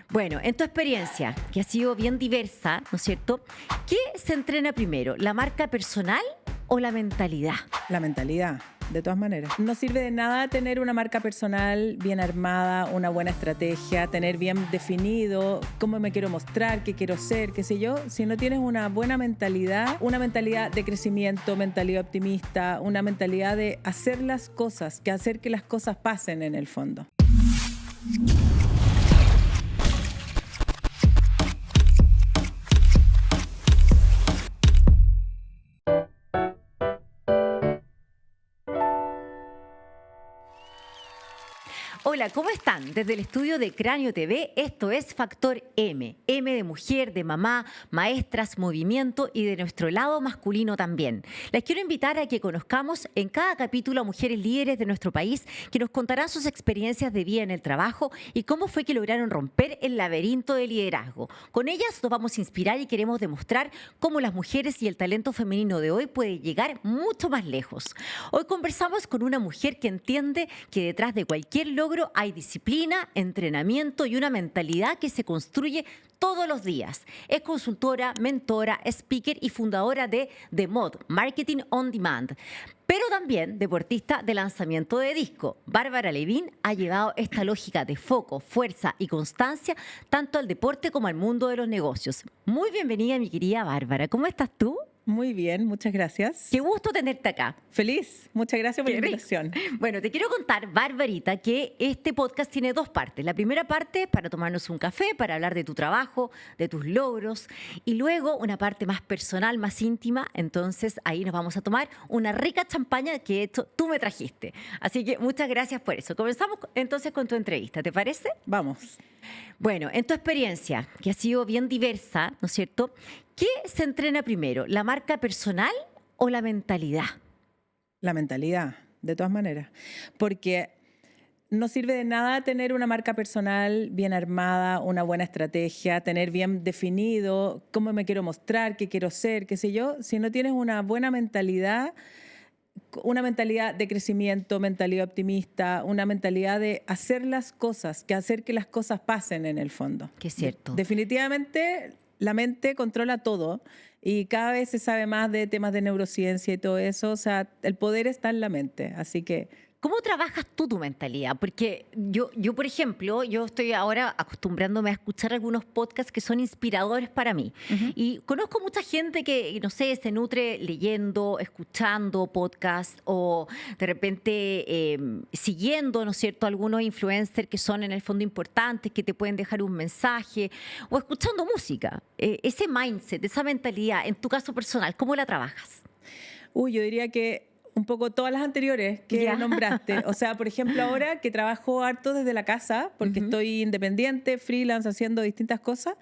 Bueno, en tu experiencia, que ha sido bien diversa, ¿no es cierto? ¿Qué se entrena primero, la marca personal o la mentalidad? La mentalidad, de todas maneras. No sirve de nada tener una marca personal bien armada, una buena estrategia, tener bien definido cómo me quiero mostrar, qué quiero ser, qué sé yo, si no tienes una buena mentalidad, una mentalidad de crecimiento, mentalidad optimista, una mentalidad de hacer las cosas, que hacer que las cosas pasen en el fondo. Hola, ¿cómo están? Desde el estudio de Cráneo TV, esto es Factor M. M de mujer, de mamá, maestras, movimiento y de nuestro lado masculino también. Les quiero invitar a que conozcamos en cada capítulo a mujeres líderes de nuestro país que nos contarán sus experiencias de vida en el trabajo y cómo fue que lograron romper el laberinto del liderazgo. Con ellas nos vamos a inspirar y queremos demostrar cómo las mujeres y el talento femenino de hoy puede llegar mucho más lejos. Hoy conversamos con una mujer que entiende que detrás de cualquier logro hay disciplina, entrenamiento y una mentalidad que se construye todos los días. Es consultora, mentora, speaker y fundadora de The Mod, Marketing on Demand, pero también deportista de lanzamiento de disco. Bárbara Levín ha llevado esta lógica de foco, fuerza y constancia tanto al deporte como al mundo de los negocios. Muy bienvenida, mi querida Bárbara. ¿Cómo estás tú? Muy bien, muchas gracias. Qué gusto tenerte acá. Feliz, muchas gracias por la Qué rico. invitación. Bueno, te quiero contar, Barbarita, que este podcast tiene dos partes. La primera parte es para tomarnos un café, para hablar de tu trabajo, de tus logros, y luego una parte más personal, más íntima. Entonces ahí nos vamos a tomar una rica champaña que tú me trajiste. Así que muchas gracias por eso. Comenzamos entonces con tu entrevista, ¿te parece? Vamos. Bueno, en tu experiencia, que ha sido bien diversa, ¿no es cierto? ¿Qué se entrena primero, la marca personal o la mentalidad? La mentalidad, de todas maneras. Porque no sirve de nada tener una marca personal bien armada, una buena estrategia, tener bien definido cómo me quiero mostrar, qué quiero ser, qué sé yo, si no tienes una buena mentalidad, una mentalidad de crecimiento, mentalidad optimista, una mentalidad de hacer las cosas, que hacer que las cosas pasen en el fondo. Que es cierto. Definitivamente la mente controla todo y cada vez se sabe más de temas de neurociencia y todo eso. O sea, el poder está en la mente, así que... ¿Cómo trabajas tú tu mentalidad? Porque yo, por ejemplo, yo estoy ahora acostumbrándome a escuchar algunos podcasts que son inspiradores para mí. Y conozco mucha gente que, no sé, se nutre leyendo, escuchando podcasts o de repente siguiendo, ¿no es cierto?, algunos influencers que son en el fondo importantes, que te pueden dejar un mensaje o escuchando música. Ese mindset, esa mentalidad, en tu caso personal, ¿cómo la trabajas? Yo diría que un poco todas las anteriores que Ya. nombraste. O sea, por ejemplo, ahora que trabajo harto desde la casa, porque estoy independiente, freelance, haciendo distintas cosas,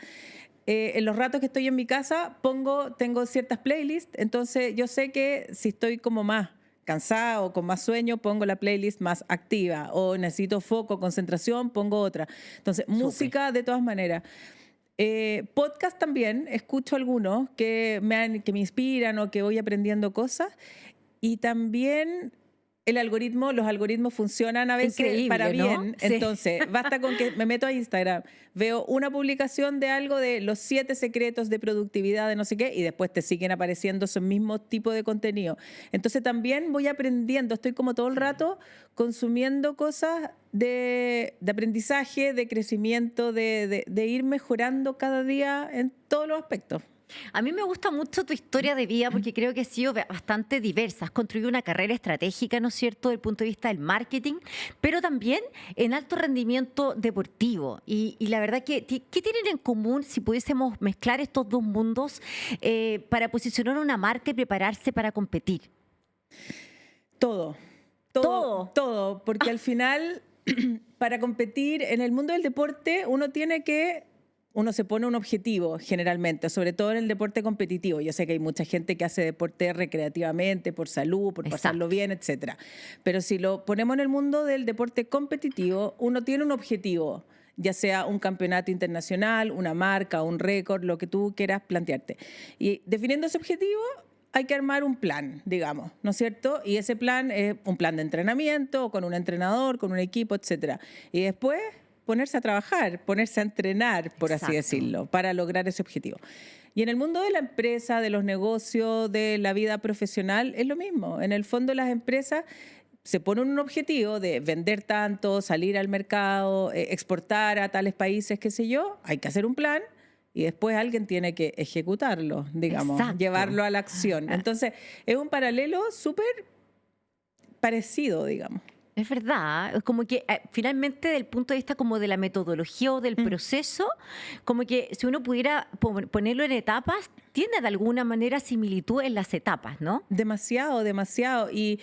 en los ratos que estoy en mi casa tengo ciertas playlists, entonces yo sé que si estoy como más cansada o con más sueño, pongo la playlist más activa, o necesito foco, concentración, pongo otra. Entonces, música de todas maneras. Podcast también, escucho algunos que me inspiran o que voy aprendiendo cosas. Y también los algoritmos funcionan a veces Increíble, para ¿no? bien. Sí. Entonces, basta con que me meto a Instagram, veo una publicación de algo de los 7 secretos de productividad de no sé qué, y después te siguen apareciendo esos mismos tipos de contenido. Entonces también voy aprendiendo, estoy como todo el rato consumiendo cosas de aprendizaje, de crecimiento, de ir mejorando cada día en todos los aspectos. A mí me gusta mucho tu historia de vida porque creo que ha sido bastante diversa. Has construido una carrera estratégica, ¿no es cierto?, desde el punto de vista del marketing, pero también en alto rendimiento deportivo. Y la verdad que, ¿qué tienen en común si pudiésemos mezclar estos dos mundos para posicionar una marca y prepararse para competir? Todo, porque al final, para competir en el mundo del deporte, uno se pone un objetivo generalmente, sobre todo en el deporte competitivo. Yo sé que hay mucha gente que hace deporte recreativamente, por salud, por pasarlo bien, etcétera. Pero si lo ponemos en el mundo del deporte competitivo, uno tiene un objetivo, ya sea un campeonato internacional, una marca, un récord, lo que tú quieras plantearte. Y definiendo ese objetivo, hay que armar un plan, digamos, ¿no es cierto? Y ese plan es un plan de entrenamiento, con un entrenador, con un equipo, etcétera. Y después ponerse a trabajar, ponerse a entrenar, por así Exacto. decirlo, para lograr ese objetivo. Y en el mundo de la empresa, de los negocios, de la vida profesional, es lo mismo. En el fondo, las empresas se ponen un objetivo de vender tanto, salir al mercado, exportar a tales países, qué sé yo. Hay que hacer un plan y después alguien tiene que ejecutarlo, digamos, Exacto. llevarlo a la acción. Entonces, es un paralelo súper parecido, digamos. Es verdad, es como que finalmente del punto de vista como de la metodología o del proceso, como que si uno pudiera ponerlo en etapas, tiene de alguna manera similitud en las etapas, ¿no? Demasiado, demasiado. Y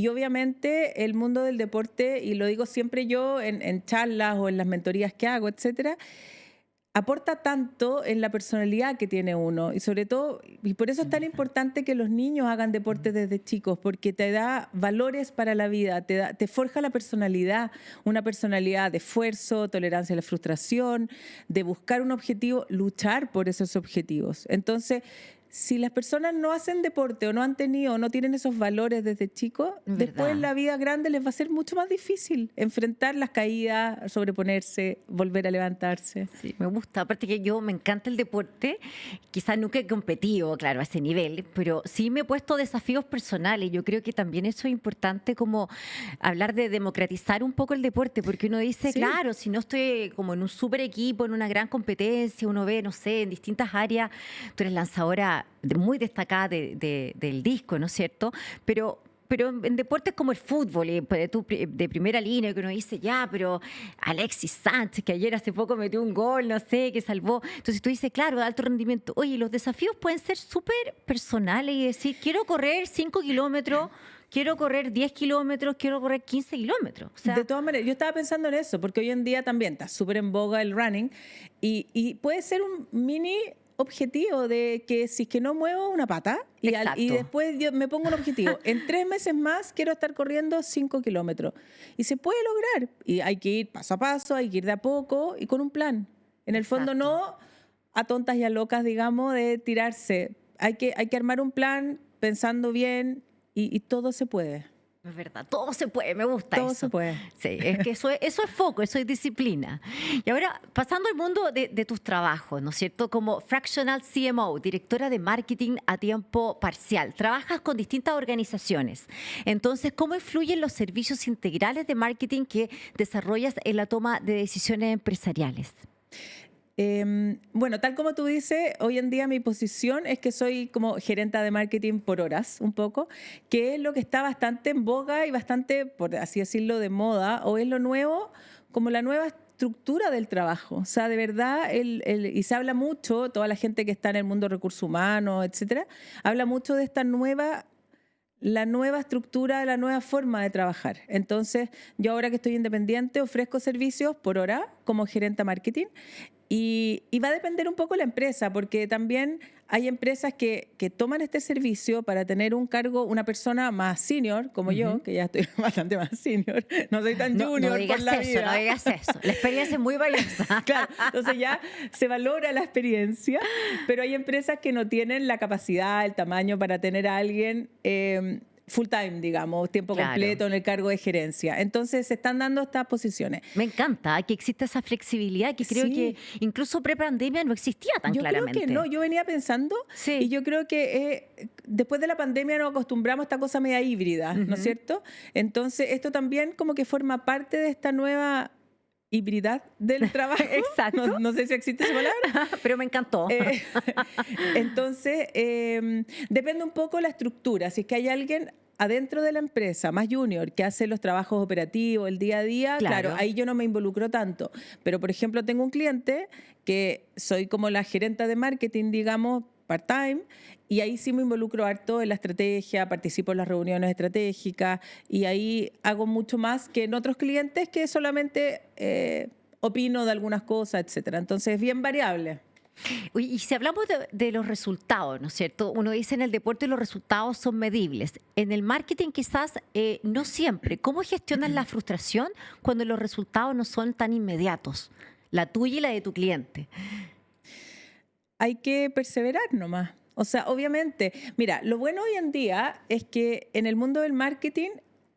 obviamente el mundo del deporte, y lo digo siempre yo en charlas o en las mentorías que hago, etcétera, aporta tanto en la personalidad que tiene uno y sobre todo, y por eso es tan importante que los niños hagan deporte desde chicos, porque te da valores para la vida, te forja la personalidad, una personalidad de esfuerzo, tolerancia a la frustración, de buscar un objetivo, luchar por esos objetivos. Entonces, si las personas no hacen deporte o no han tenido o no tienen esos valores desde chicos, después en la vida grande les va a ser mucho más difícil enfrentar las caídas, sobreponerse, volver a levantarse. Sí, me gusta. Aparte que yo me encanta el deporte. Quizás nunca he competido, claro, a ese nivel, pero sí me he puesto desafíos personales. Yo creo que también eso es importante como hablar de democratizar un poco el deporte, porque uno dice, Sí. claro, si no estoy como en un super equipo, en una gran competencia, uno ve, no sé, en distintas áreas, tú eres lanzadora muy destacada del disco, ¿no es cierto? Pero en deportes como el fútbol, de primera línea, que uno dice, ya, pero Alexis Sánchez, que ayer hace poco metió un gol, no sé, que salvó. Entonces tú dices, claro, de alto rendimiento. Oye, los desafíos pueden ser súper personales y decir, quiero correr 5 kilómetros, quiero correr 10 kilómetros, quiero correr 15 kilómetros. O sea, De todas maneras, yo estaba pensando en eso, porque hoy en día también está súper en boga el running y puede ser un mini objetivo de que si es que no muevo una pata y después yo me pongo un objetivo, en 3 meses más quiero estar corriendo 5 kilómetros y se puede lograr y hay que ir paso a paso, hay que ir de a poco y con un plan. En el fondo Exacto. no a tontas y a locas, digamos, de tirarse. Hay que armar un plan pensando bien y todo se puede. es verdad, todo se puede, me gusta Todo eso. se puede. Sí, es que eso es foco, eso es disciplina. Y ahora, pasando al mundo de tus trabajos, ¿no es cierto? Como Fractional CMO, directora de marketing a tiempo parcial, trabajas con distintas organizaciones. Entonces, ¿cómo influyen los servicios integrales de marketing que desarrollas en la toma de decisiones empresariales? Bueno, tal como tú dices, hoy en día mi posición es que soy como gerenta de marketing por horas, un poco, que es lo que está bastante en boga y bastante, por así decirlo, de moda, o es lo nuevo, como la nueva estructura del trabajo. O sea, de verdad, y se habla mucho, toda la gente que está en el mundo de recursos humanos, etcétera, habla mucho de esta la nueva estructura, la nueva forma de trabajar. Entonces, yo ahora que estoy independiente ofrezco servicios por hora como gerente marketing y va a depender un poco la empresa, porque también hay empresas que toman este servicio para tener un cargo, una persona más senior, como yo, que ya estoy bastante más senior, no soy tan No, junior no digas por la eso, vida. no digas eso. La experiencia es muy valiosa. Claro, entonces ya se valora la experiencia, pero hay empresas que no tienen la capacidad, el tamaño para tener a alguien full time, digamos, tiempo Claro. completo en el cargo de gerencia. Entonces se están dando estas posiciones. Me encanta que exista esa flexibilidad que creo Sí. que incluso pre-pandemia no existía tan Yo claramente. creo que no, yo venía pensando Sí. y yo creo que después de la pandemia nos acostumbramos a esta cosa media híbrida, ¿no es cierto? Entonces esto también como que forma parte de esta nueva hibridad del trabajo. Exacto. No sé si existe esa palabra. Pero me encantó. Entonces, depende un poco la estructura. Si es que hay alguien adentro de la empresa, más junior, que hace los trabajos operativos, el día a día, Claro. claro, ahí yo no me involucro tanto. Pero, por ejemplo, tengo un cliente que soy como la gerenta de marketing, digamos, part-time, y ahí sí me involucro harto en la estrategia, participo en las reuniones estratégicas, y ahí hago mucho más que en otros clientes que solamente opino de algunas cosas, etcétera. Entonces, es bien variable. Oye, y si hablamos de los resultados, ¿no es cierto? Uno dice en el deporte los resultados son medibles. En el marketing quizás no siempre. ¿Cómo gestionas la frustración cuando los resultados no son tan inmediatos? La tuya y la de tu cliente. Hay que perseverar nomás. O sea, obviamente, mira, lo bueno hoy en día es que en el mundo del marketing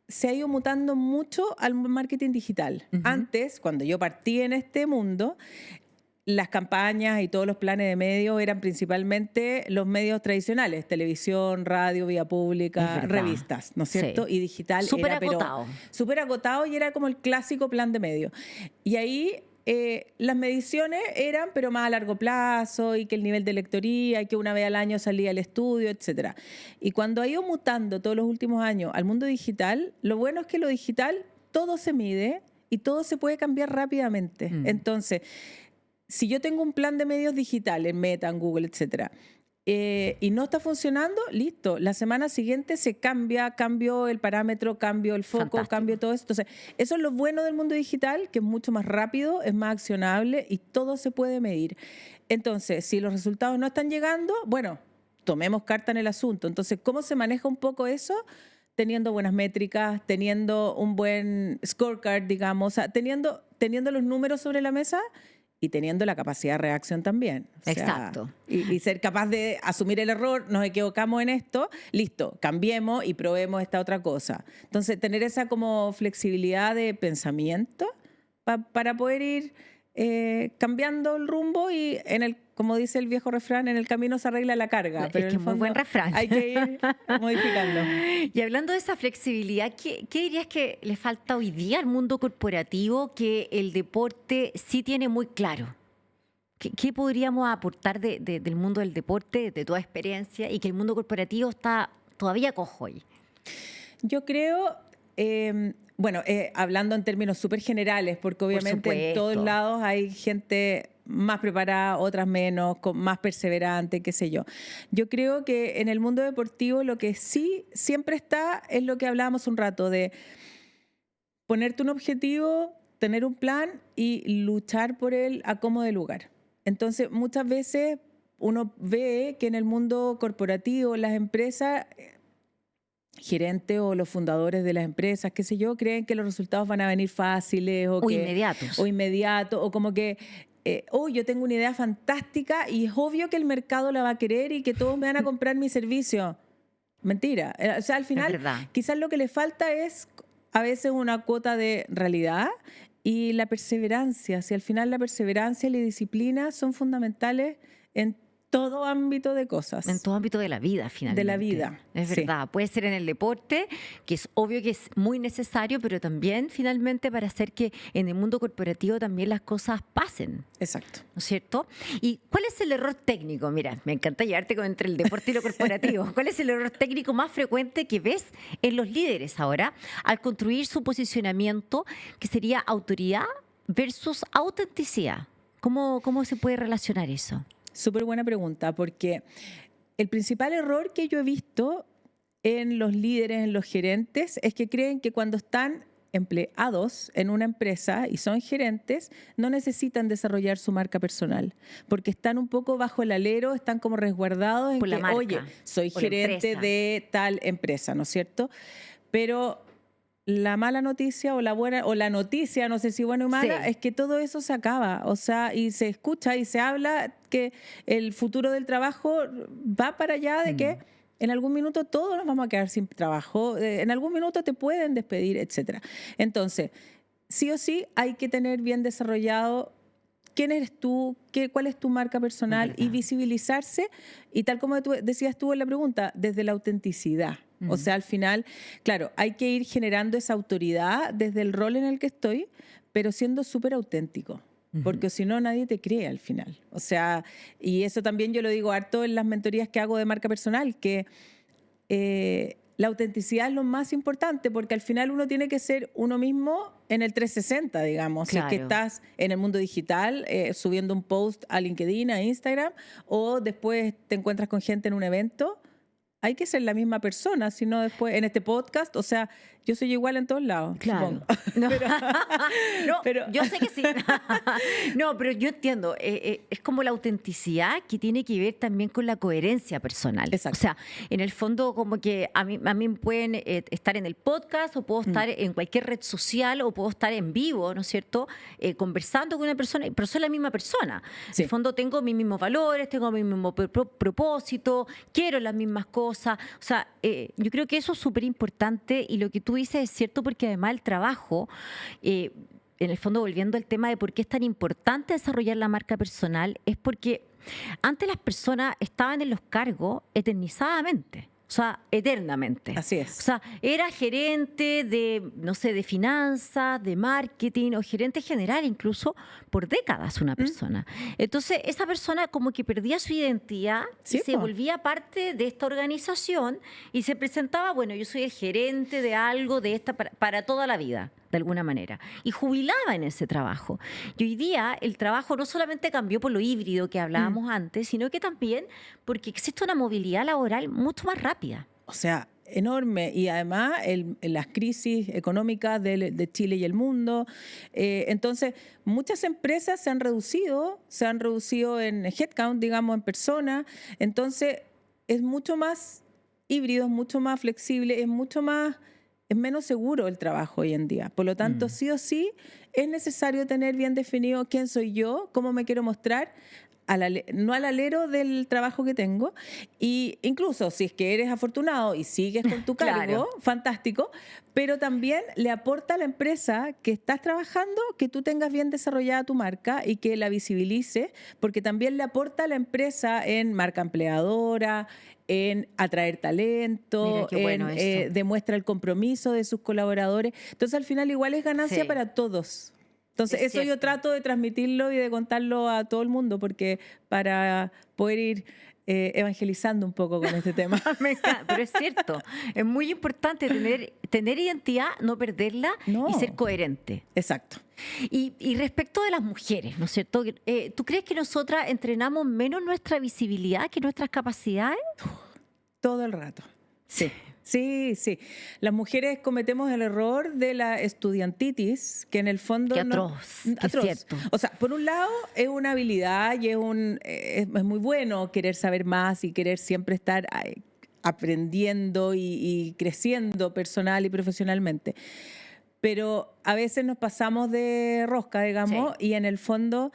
se ha ido mutando mucho al marketing digital. Antes, cuando yo partí en este mundo, las campañas y todos los planes de medios eran principalmente los medios tradicionales, televisión, radio, vía pública, revistas, ¿no es cierto? Sí. Y digital Súper era acotado. súper acotado y era como el clásico plan de medios. Y ahí las mediciones eran, pero más a largo plazo, y que el nivel de lectoría, y que una vez al año salía el estudio, etcétera. Y cuando ha ido mutando todos los últimos años al mundo digital, lo bueno es que lo digital todo se mide y todo se puede cambiar rápidamente. Entonces, si yo tengo un plan de medios digitales en Meta, en Google, etcétera, y no está funcionando, listo. La semana siguiente se cambio el parámetro, cambio el foco, Fantástico. cambio todo esto. Entonces, eso es lo bueno del mundo digital, que es mucho más rápido, es más accionable y todo se puede medir. Entonces, si los resultados no están llegando, bueno, tomemos carta en el asunto. Entonces, ¿cómo se maneja un poco eso? Teniendo buenas métricas, teniendo un buen scorecard, digamos, o sea, teniendo los números sobre la mesa y teniendo la capacidad de reacción también. O sea, Exacto. Y ser capaz de asumir el error, nos equivocamos en esto, listo, cambiemos y probemos esta otra cosa. Entonces, tener esa como flexibilidad de pensamiento para poder ir cambiando el rumbo y como dice el viejo refrán, en el camino se arregla la carga. Pero Es que es muy buen refrán. Hay que ir modificando. Y hablando de esa flexibilidad, ¿qué dirías que le falta hoy día al mundo corporativo que el deporte sí tiene muy claro? ¿Qué podríamos aportar del mundo del deporte, de toda experiencia, y que el mundo corporativo está todavía cojo hoy? Yo creo, hablando en términos súper generales, porque obviamente en todos lados hay gente más preparada, otras menos, más perseverante, qué sé yo. Yo creo que en el mundo deportivo lo que sí siempre está es lo que hablábamos un rato, de ponerte un objetivo, tener un plan y luchar por él a como de lugar. Entonces, muchas veces uno ve que en el mundo corporativo, las empresas, gerentes o los fundadores de las empresas, qué sé yo, creen que los resultados van a venir fáciles o inmediatos. O inmediatos, o como que, yo tengo una idea fantástica y es obvio que el mercado la va a querer y que todos me van a comprar mi servicio. Mentira. O sea, al final, quizás lo que le falta es a veces una cuota de realidad y la perseverancia. Si al final la perseverancia y la disciplina son fundamentales en todo ámbito de cosas. En todo ámbito de la vida, finalmente. De la vida. Es verdad. Puede ser en el deporte, que es obvio que es muy necesario, pero también, finalmente, para hacer que en el mundo corporativo también las cosas pasen. Exacto. ¿No es cierto? ¿Y cuál es el error técnico? Mira, me encanta llevarte entre el deporte y lo corporativo. ¿Cuál es el error técnico más frecuente que ves en los líderes ahora al construir su posicionamiento, que sería autoridad versus autenticidad? ¿Cómo se puede relacionar eso? Súper buena pregunta, porque el principal error que yo he visto en los líderes, en los gerentes, es que creen que cuando están empleados en una empresa y son gerentes, no necesitan desarrollar su marca personal, porque están un poco bajo el alero, están como resguardados en que, oye, soy gerente de tal empresa, ¿no es cierto? Pero la mala noticia o la buena, o la noticia, no sé si buena o mala, es que todo eso se acaba, o sea, y se escucha y se habla que el futuro del trabajo va para allá de que en algún minuto todos nos vamos a quedar sin trabajo, en algún minuto te pueden despedir, etcétera. Entonces, sí o sí hay que tener bien desarrollado quién eres tú, cuál es tu marca personal y visibilizarse, y tal como decías tú en la pregunta, desde la autenticidad. O sea, al final, claro, hay que ir generando esa autoridad desde el rol en el que estoy, pero siendo súper auténtico, porque si no, nadie te cree al final. O sea, y eso también yo lo digo harto en las mentorías que hago de marca personal, que la autenticidad es lo más importante, porque al final uno tiene que ser uno mismo en el 360, digamos. Claro. Si es que estás en el mundo digital, subiendo un post a LinkedIn, a Instagram, o después te encuentras con gente en un evento, hay que ser la misma persona, si no después en este podcast, o sea, yo soy igual en todos lados. Claro. No. Pero yo sé que sí. No, pero yo entiendo, es como la autenticidad que tiene que ver también con la coherencia personal. Exacto. O sea, en el fondo como que a mí pueden estar en el podcast, o puedo estar en cualquier red social, o puedo estar en vivo, ¿no es cierto? Conversando con una persona, pero soy la misma persona. Sí. En el fondo tengo mis mismos valores, tengo mi mismo propósito, quiero las mismas cosas. cosas. O sea, yo creo que eso es súper importante y lo que tú dices es cierto porque además el trabajo, en el fondo volviendo al tema de por qué es tan importante desarrollar la marca personal, es porque antes las personas estaban en los cargos eternizadamente. O sea, eternamente. Así es. O sea, era gerente de, no sé, de finanzas, de marketing o gerente general incluso por décadas una persona. Entonces, esa persona como que perdía su identidad Sí, y se po. volvía parte de esta organización y se presentaba, bueno, yo soy el gerente de algo de esta para toda la vida, de alguna manera. Y jubilaba en ese trabajo. Y hoy día el trabajo no solamente cambió por lo híbrido que hablábamos antes, sino que también porque existe una movilidad laboral mucho más rápida. O sea, enorme. Y además las crisis económicas de Chile y el mundo. Entonces, muchas empresas se han reducido en headcount, digamos, en personas. Entonces, es mucho más híbrido, es mucho más flexible, es menos seguro el trabajo hoy en día. Por lo tanto, sí o sí, es necesario tener bien definido quién soy yo, cómo me quiero mostrar, no al alero del trabajo que tengo. Y incluso si es que eres afortunado y sigues con tu cargo, Claro. fantástico, pero también le aporta a la empresa que estás trabajando que tú tengas bien desarrollada tu marca y que la visibilices, porque también le aporta a la empresa en marca empleadora, en atraer talento, Mira qué bueno eso. demuestra el compromiso de sus colaboradores. Entonces, al final, igual es ganancia Sí. para todos. Entonces, Es eso yo cierto. trato de transmitirlo y de contarlo a todo el mundo, porque para poder ir evangelizando un poco con este tema. Me encanta, pero es cierto, es muy importante tener identidad, no perderla No. y ser coherente. Exacto. Y respecto de las mujeres, ¿no es cierto? ¿Tú crees que nosotras entrenamos menos nuestra visibilidad que nuestras capacidades? Todo el rato. Sí. Sí, sí. Las mujeres cometemos el error de la estudiantitis, que en el fondo... Qué no- atroz, que es cierto. O sea, por un lado es una habilidad y es muy bueno querer saber más y querer siempre estar aprendiendo y creciendo personal y profesionalmente. Pero a veces nos pasamos de rosca, digamos, y en el fondo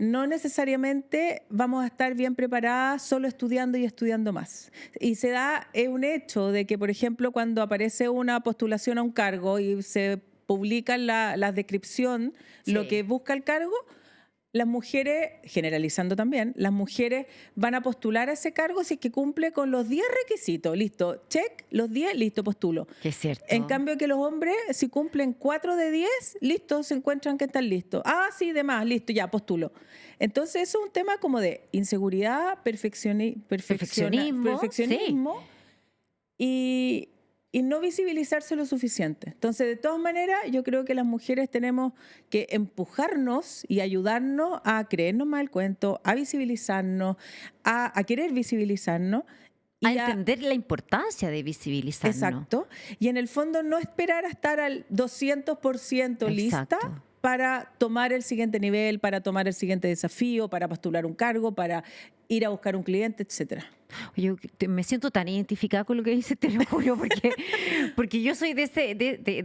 no necesariamente vamos a estar bien preparadas solo estudiando y estudiando más. Y es un hecho de que, por ejemplo, cuando aparece una postulación a un cargo y se publica la descripción, lo Sí. que busca el cargo, las mujeres, generalizando también, las mujeres van a postular a ese cargo si es que cumple con los 10 requisitos. Listo, check, los 10, listo, postulo. Que es cierto. En cambio que los hombres, si cumplen 4 de 10, listo, se encuentran que están listos. Ah, sí, demás, listo, ya, postulo. Entonces eso es un tema como de inseguridad, perfeccionismo y no visibilizarse lo suficiente. Entonces, de todas maneras, yo creo que las mujeres tenemos que empujarnos y ayudarnos a creernos más el cuento, a visibilizarnos, a querer visibilizarnos. A y entender la importancia de visibilizarnos. Exacto. Y en el fondo no esperar a estar al 200% lista Exacto. para tomar el siguiente nivel, para tomar el siguiente desafío, para postular un cargo, para ir a buscar un cliente, etcétera. Oye, me siento tan identificada con lo que dices, te lo juro, porque yo soy de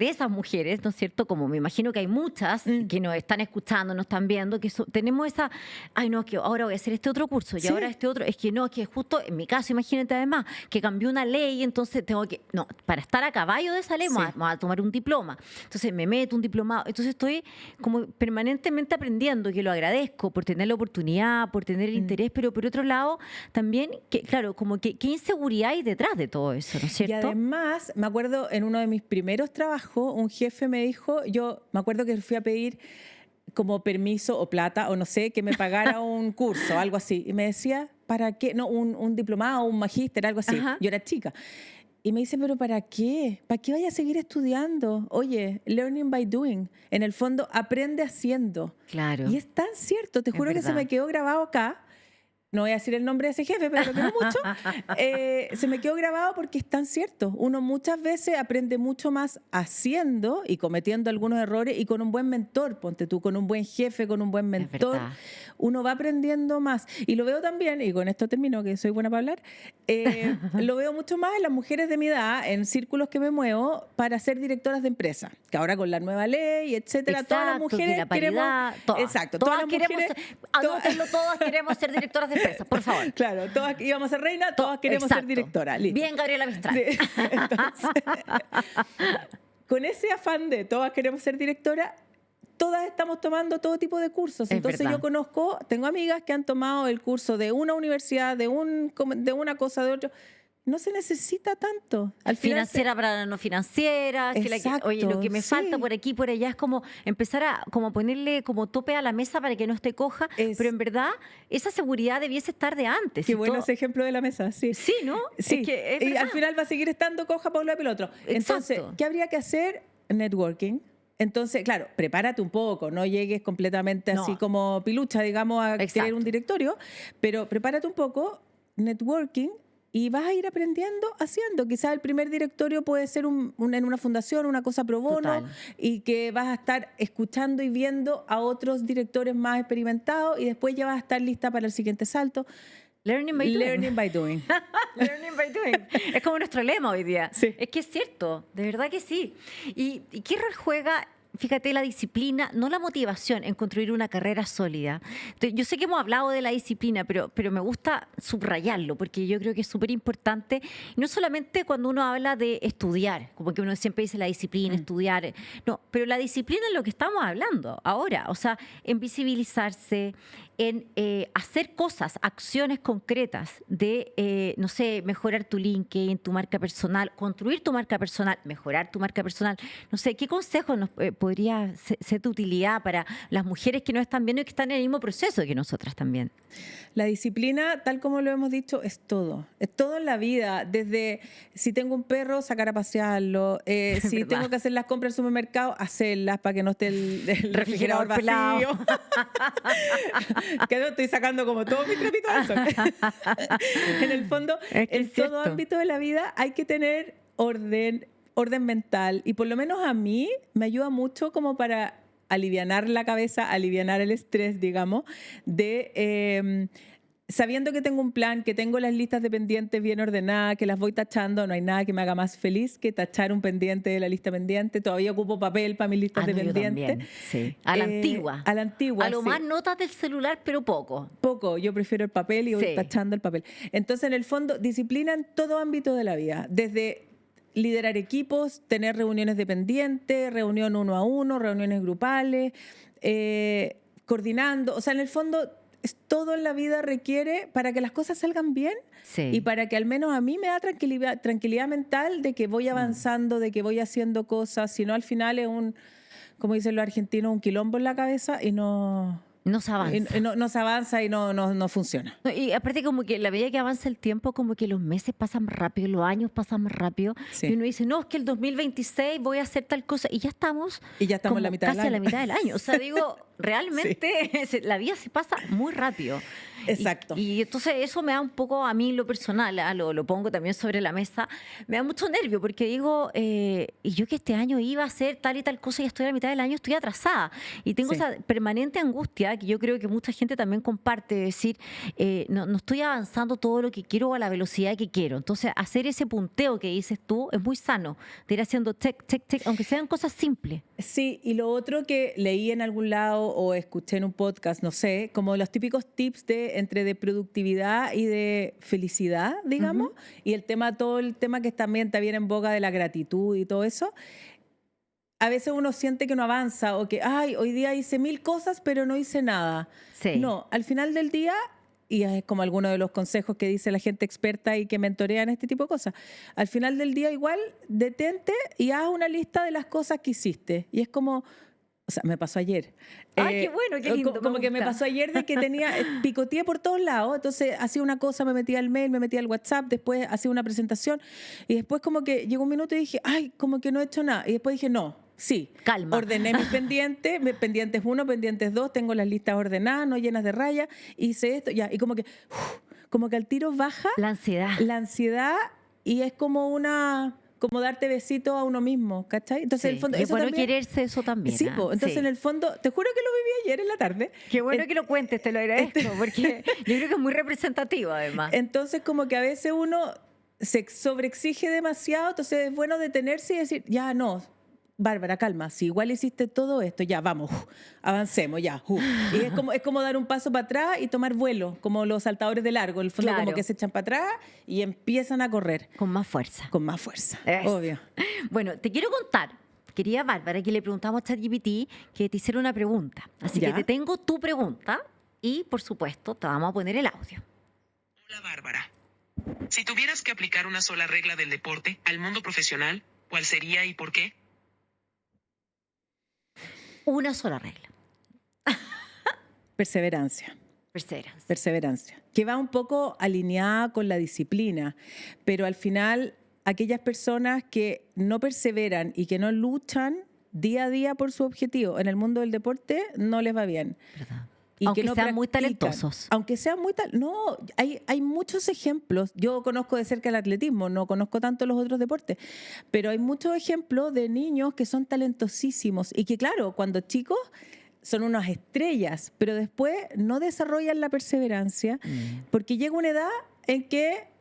esas mujeres, ¿no es cierto? Como me imagino que hay muchas que nos están escuchando, nos están viendo, que tenemos esa, ay no, que ahora voy a hacer este otro curso y Sí. ahora este otro, es que no, que justo en mi caso, imagínate además, que cambió una ley, entonces tengo que, no, para estar a caballo de esa ley Sí. vamos a tomar un diploma. Entonces me meto un diplomado, entonces estoy como permanentemente aprendiendo, que lo agradezco por tener la oportunidad, por tener el interés, pero por otro lado, también, que, claro, como que qué inseguridad hay detrás de todo eso, ¿no es Y cierto? además, me acuerdo en uno de mis primeros trabajos, un jefe me dijo, yo me acuerdo que fui a pedir como permiso o plata o no sé, que me pagara un curso, algo así. Y me decía, ¿para qué? No, un diplomado, un magíster, algo así. Ajá. Yo era chica. Y me dice, ¿pero para qué? ¿Para qué vaya a seguir estudiando? Oye, learning by doing. En el fondo, aprende haciendo. Claro. Y es tan cierto, te Es juro que se verdad. me quedó grabado acá. No voy a decir el nombre de ese jefe, pero lo quiero mucho. Se me quedó grabado porque es tan cierto. Uno muchas veces aprende mucho más haciendo y cometiendo algunos errores y con un buen mentor, ponte tú, con un buen jefe, con un buen mentor. verdad. Uno va aprendiendo más. Y lo veo también, y con esto termino, que soy buena para hablar, lo veo mucho más en las mujeres de mi edad, en círculos que me muevo, para ser directoras de empresa. Que ahora con la nueva ley, etcétera, todas las Exacto, que mujeres la paridad, queremos... todas, Exacto, todas todas las queremos mujeres... ser, anótenlo, todas queremos ser directoras de empresas, por favor. Claro, todas íbamos a ser reina, todas queremos ser Exacto. directora. Listo. Bien, Gabriela Mistral. Sí. Entonces, con ese afán de todas queremos ser directora, todas estamos tomando todo tipo de cursos. Es Entonces verdad. tengo amigas que han tomado el curso de una universidad, de una cosa, de otro. No se necesita tanto. Al final Financiera para la no financiera, Exacto, oye, lo que me sí. falta por aquí, por allá, es como empezar a como ponerle como tope a la mesa para que no esté coja, pero en verdad esa seguridad debiese estar de antes. Qué y bueno todo- ese ejemplo de la mesa, sí. Sí, ¿no? Sí, Es que es y verdad. al final va a seguir estando coja por un lado y por el otro. Entonces, Exacto. ¿qué habría que hacer? Networking. Entonces, claro, prepárate un poco, no llegues completamente No. así como pilucha, digamos, a Exacto. querer un directorio, pero prepárate un poco, networking, y vas a ir aprendiendo haciendo. Quizás el primer directorio puede ser en una fundación, una cosa pro bono, Total. y que vas a estar escuchando y viendo a otros directores más experimentados y después ya vas a estar lista para el siguiente salto. Learning by doing. Learning by doing. Learning by doing. Es como nuestro lema hoy día. Sí. Es que es cierto, de verdad que sí. ¿Y qué rol juega, fíjate, la disciplina, no la motivación en construir una carrera sólida? Entonces, yo sé que hemos hablado de la disciplina, pero me gusta subrayarlo porque yo creo que es súper importante. Y no solamente cuando uno habla de estudiar, como que uno siempre dice la disciplina, estudiar. No, pero la disciplina es lo que estamos hablando ahora. O sea, en visibilizarse, en hacer cosas, acciones concretas de, no sé, mejorar tu LinkedIn, tu marca personal, construir tu marca personal, mejorar tu marca personal. No sé, ¿qué consejos nos podría ser de utilidad para las mujeres que nos están viendo y que están en el mismo proceso que nosotras también? La disciplina, tal como lo hemos dicho, es todo. Es todo en la vida. Desde si tengo un perro, sacar a pasearlo. Si verdad. tengo que hacer las compras al supermercado, hacerlas para que no esté el refrigerador pelado. vacío. Que no estoy sacando como todos mis trapitos al sol. En el fondo, Es que en es todo cierto. ámbito de la vida hay que tener orden mental. Y por lo menos a mí me ayuda mucho como para alivianar la cabeza, alivianar el estrés, digamos, de sabiendo que tengo un plan, que tengo las listas de pendientes bien ordenadas, que las voy tachando. No hay nada que me haga más feliz que tachar un pendiente de la lista pendiente. Todavía ocupo papel para mis listas de No, yo pendientes. también, sí. A la antigua. A la antigua, A lo sí. más notas del celular, pero poco. Poco, yo prefiero el papel y voy Sí. tachando el papel. Entonces, en el fondo, disciplina en todo ámbito de la vida, desde liderar equipos, tener reuniones dependientes, reunión 1 a 1, reuniones grupales, coordinando. O sea, en el fondo, es todo en la vida requiere para que las cosas salgan bien Sí. y para que al menos a mí me da tranquilidad mental de que voy avanzando, de que voy haciendo cosas, si no al final es como dicen los argentinos, un quilombo en la cabeza y no... No se avanza. No se avanza y no funciona. No, y aparte como que la medida que avanza el tiempo, como que los meses pasan más rápido, los años pasan más rápido. Sí. Y uno dice, no, es que el 2026 voy a hacer tal cosa. Y ya estamos, Y ya estamos como en la mitad del casi a la año. mitad del año. O sea, digo, realmente la vida se pasa muy rápido. Exacto. Y entonces eso me da un poco a mí en lo personal, lo pongo también sobre la mesa, me da mucho nervio porque digo, y yo que este año iba a hacer tal y tal cosa y estoy a la mitad del año, estoy atrasada. Y tengo Sí. esa permanente angustia que yo creo que mucha gente también comparte, de decir, no estoy avanzando todo lo que quiero a la velocidad que quiero. Entonces, hacer ese punteo que dices tú es muy sano, de ir haciendo check, check, check, aunque sean cosas simples. Sí, y lo otro que leí en algún lado o escuché en un podcast, no sé, como los típicos tips de productividad y de felicidad, digamos, y todo el tema que también está bien en boga de la gratitud y todo eso. A veces uno siente que no avanza o que, ay, hoy día hice 1000 cosas, pero no hice nada. Sí. No, al final del día, y es como alguno de los consejos que dice la gente experta y que mentorea en este tipo de cosas, al final del día igual detente y haz una lista de las cosas que hiciste. Y es como, o sea, me pasó ayer. Ay, qué bueno, qué lindo, Como me que me gusta. pasó ayer de que picoteé por todos lados. Entonces hacía una cosa, me metía al mail, me metía al WhatsApp, después hacía una presentación y después como que llegó un minuto y dije, ay, como que no he hecho nada. Y después dije, no. Sí, Calma. ordené mis pendientes, pendientes 1, pendientes 2, tengo las listas ordenadas, no llenas de rayas, hice esto, ya, y como que al tiro baja La ansiedad. la ansiedad y es como darte besitos a uno mismo, ¿cachai? Entonces, Sí. en el fondo, Y es eso bueno también, quererse eso también. sí, ¿ah? po, entonces Sí. en el fondo, te juro que lo viví ayer en la tarde. Qué bueno En- que lo cuentes, te lo agradezco, porque yo creo que es muy representativo además. Entonces, como que a veces uno se sobreexige demasiado, entonces es bueno detenerse y decir, ya no, Bárbara, calma, si igual hiciste todo esto, ya, vamos, avancemos, ya. Y es como dar un paso para atrás y tomar vuelo, como los saltadores de largo, en el fondo Claro. como que se echan para atrás y empiezan a correr Con más fuerza. con más fuerza, Eso. obvio. Bueno, te quiero contar, querida Bárbara, que le preguntamos a ChatGPT que te hiciera una pregunta. Así Ya. que te tengo tu pregunta y, por supuesto, te vamos a poner el audio. Hola Bárbara. Si tuvieras que aplicar una sola regla del deporte al mundo profesional, ¿cuál sería y por qué? Una sola regla. Perseverancia. Perseverancia. Perseverancia, que va un poco alineada con la disciplina, pero al final aquellas personas que no perseveran y que no luchan día a día por su objetivo en el mundo del deporte, no les va bien. ¿Verdad? Y Aunque que no sean muy practican. talentosos. Aunque sean muy no, hay muchos ejemplos. Yo conozco de cerca el atletismo, no conozco tanto los otros deportes, pero hay muchos ejemplos de niños que son talentosísimos y que, claro, cuando chicos son unas estrellas, pero después no desarrollan la perseverancia porque llega una edad en que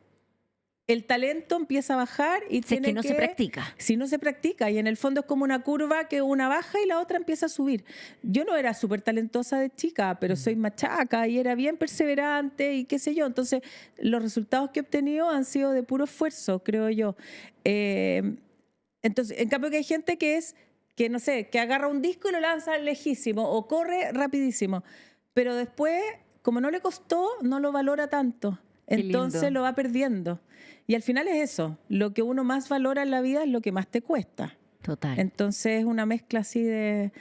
el talento empieza a bajar y Si es tiene que no se practica. Si no se practica, y en el fondo es como una curva que una baja y la otra empieza a subir. Yo no era súper talentosa de chica, pero soy machaca y era bien perseverante y qué sé yo. Entonces, los resultados que he obtenido han sido de puro esfuerzo, creo yo. Entonces, en cambio que hay gente que no sé, que agarra un disco y lo lanza lejísimo o corre rapidísimo, pero después, como no le costó, no lo valora tanto. Qué Entonces lindo. lo va perdiendo. Y al final es eso, lo que uno más valora en la vida es lo que más te cuesta. Total. Entonces es una mezcla así de...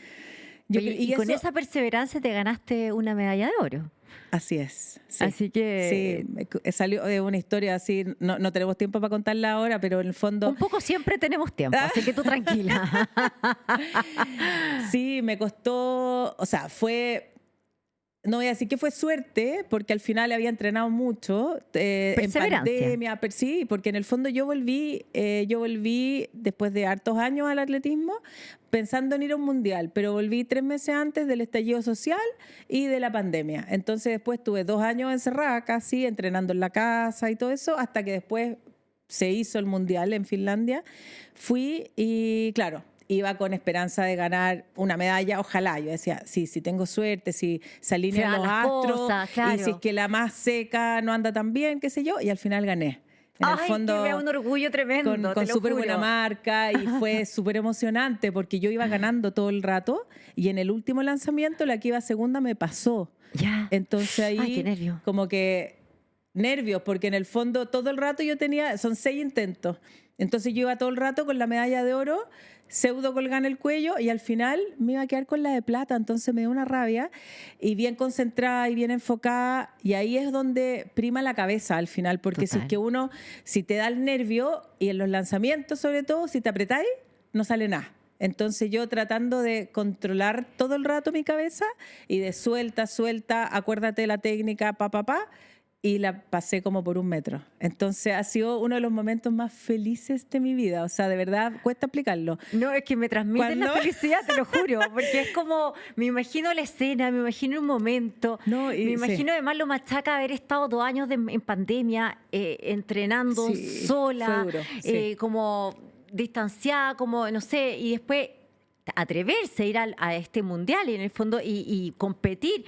Oye, y con eso- esa perseverancia te ganaste una medalla de oro. Así es. Sí. Así que Sí, salió de una historia así, no tenemos tiempo para contarla ahora, pero en el fondo... un poco siempre tenemos tiempo, así que tú tranquila. Sí, me costó, o sea, no voy a decir que fue suerte, porque al final había entrenado mucho en Perseverancia. pandemia, sí, porque en el fondo yo volví después de hartos años al atletismo pensando en ir a un mundial, pero volví 3 meses antes del estallido social y de la pandemia. Entonces después tuve 2 años encerrada casi, entrenando en la casa y todo eso, hasta que después se hizo el mundial en Finlandia. Fui y claro, iba con esperanza de ganar una medalla, ojalá. Yo decía, sí, si tengo suerte, si se alinean Se dan los las astros, cosas, claro. y si es que la más seca no anda tan bien, qué sé yo, y al final gané. En el Ay, fondo, que me da un orgullo tremendo, con te lo súper juro. buena marca, y fue súper emocionante porque yo iba ganando todo el rato, y en el último lanzamiento la que iba segunda me pasó. Ya. Entonces ahí Ay, qué nervio. como que nervios, porque en el fondo todo el rato son 6 intentos. Entonces yo iba todo el rato con la medalla de oro, pseudo colgada en el cuello, y al final me iba a quedar con la de plata. Entonces me dio una rabia, y bien concentrada y bien enfocada, y ahí es donde prima la cabeza al final, porque si Total. es que si te da el nervio, y en los lanzamientos sobre todo, si te apretáis, no sale nada. Entonces yo tratando de controlar todo el rato mi cabeza y de suelta, acuérdate de la técnica, y la pasé como por 1 metro. Entonces ha sido uno de los momentos más felices de mi vida. O sea, de verdad, cuesta explicarlo. No, es que me transmiten la ¿Cuándo? felicidad, te lo juro, porque es como, me imagino la escena, me imagino un momento, No, y me imagino sí. además lo machaca haber estado 2 años en pandemia, entrenando Sí, sola, fue duro, sí. como distanciada, como, no sé, y después atreverse a ir a este mundial y en el fondo y competir.